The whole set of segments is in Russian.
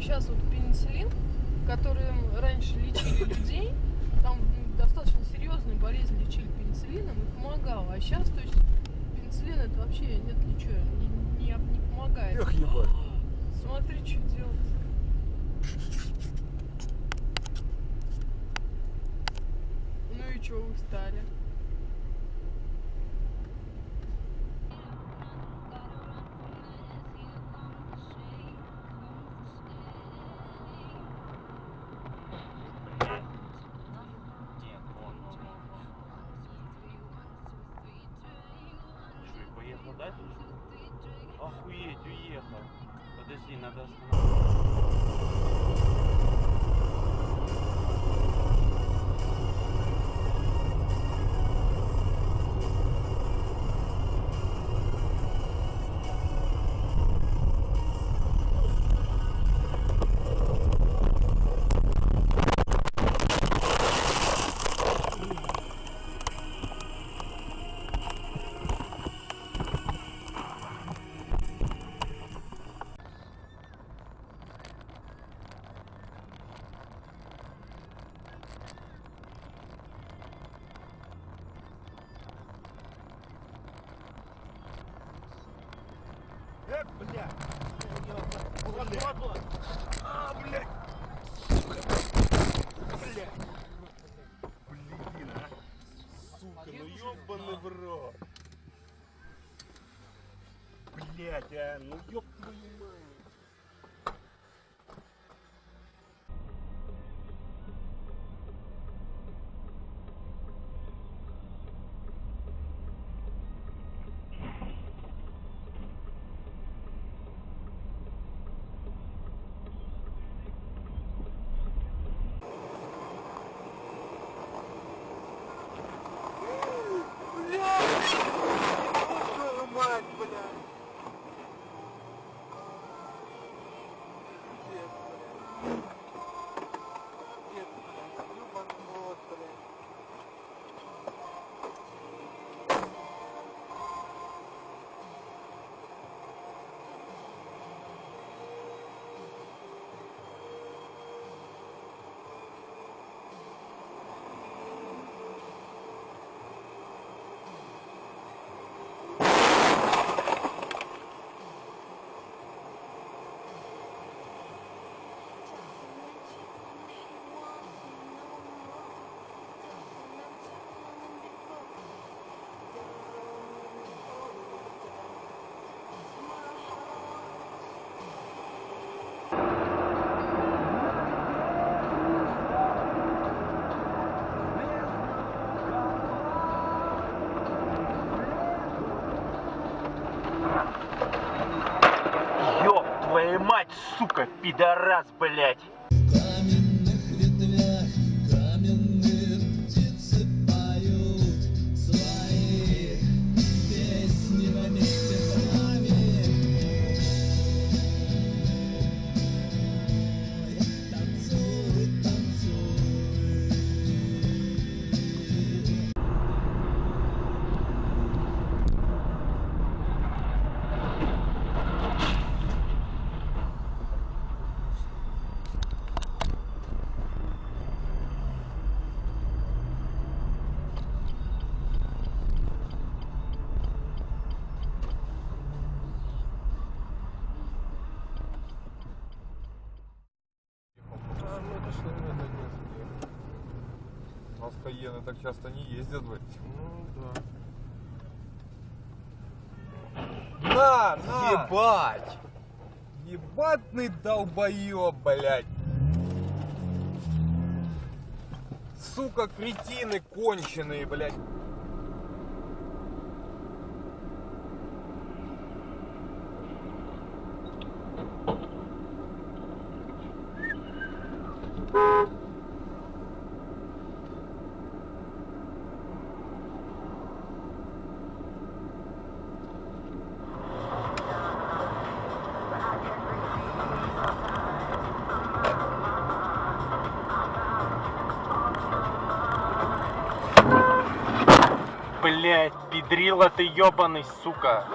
сейчас вот пенициллин, которым раньше лечили людей, там достаточно серьезные болезни лечили пенициллином и помогало. А сейчас, то есть, пенициллин это вообще нет ничего, не помогает. Эх, ебать. Смотри, что делать. Ну и что вы встали? Поехал дальше? Охуеть, уехал. Подожди, надо остановиться. Бля. А, блядь. Блядь. Блин, а. Сука, ну ёбаный в рот. Блядь, а, ну ёб твою мать. Ёб твою мать, сука, пидорас, блядь. У нас Каены так часто не ездят, блядь. Ну На! да. Ебать! Ебатный долбоёб, блядь! Сука, кретины конченые, блядь! Блядь, педрила ты ёбаный, сука.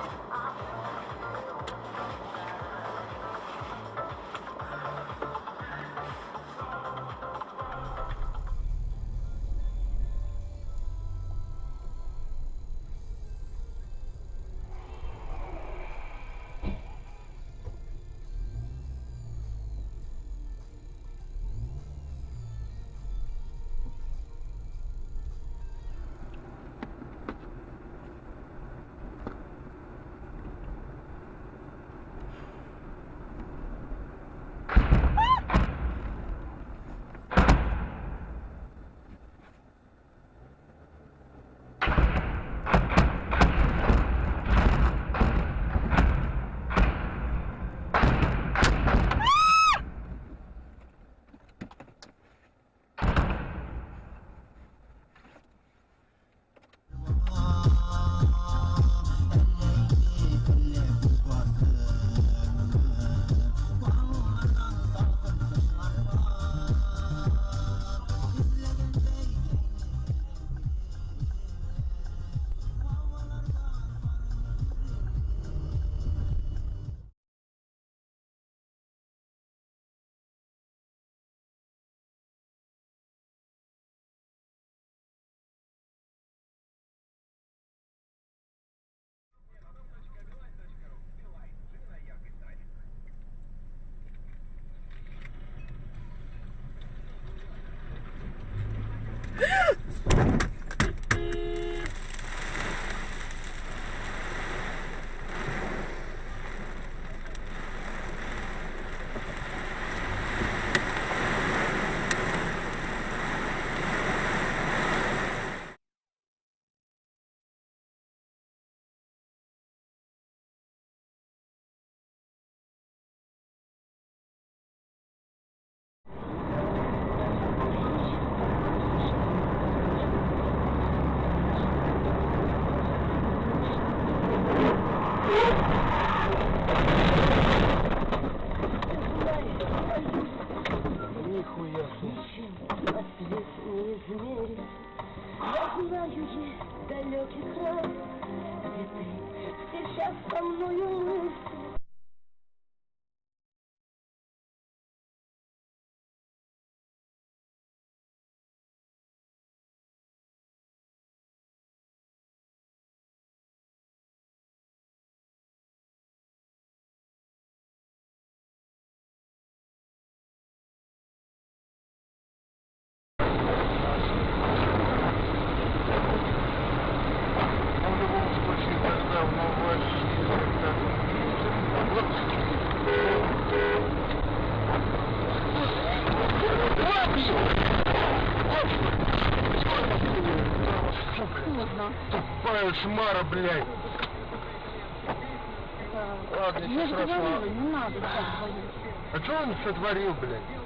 ладно. Тупая шмара, блядь. Ладно, Я сейчас же говорила, хорошо. не надо так говорить. А что он сотворил, блядь?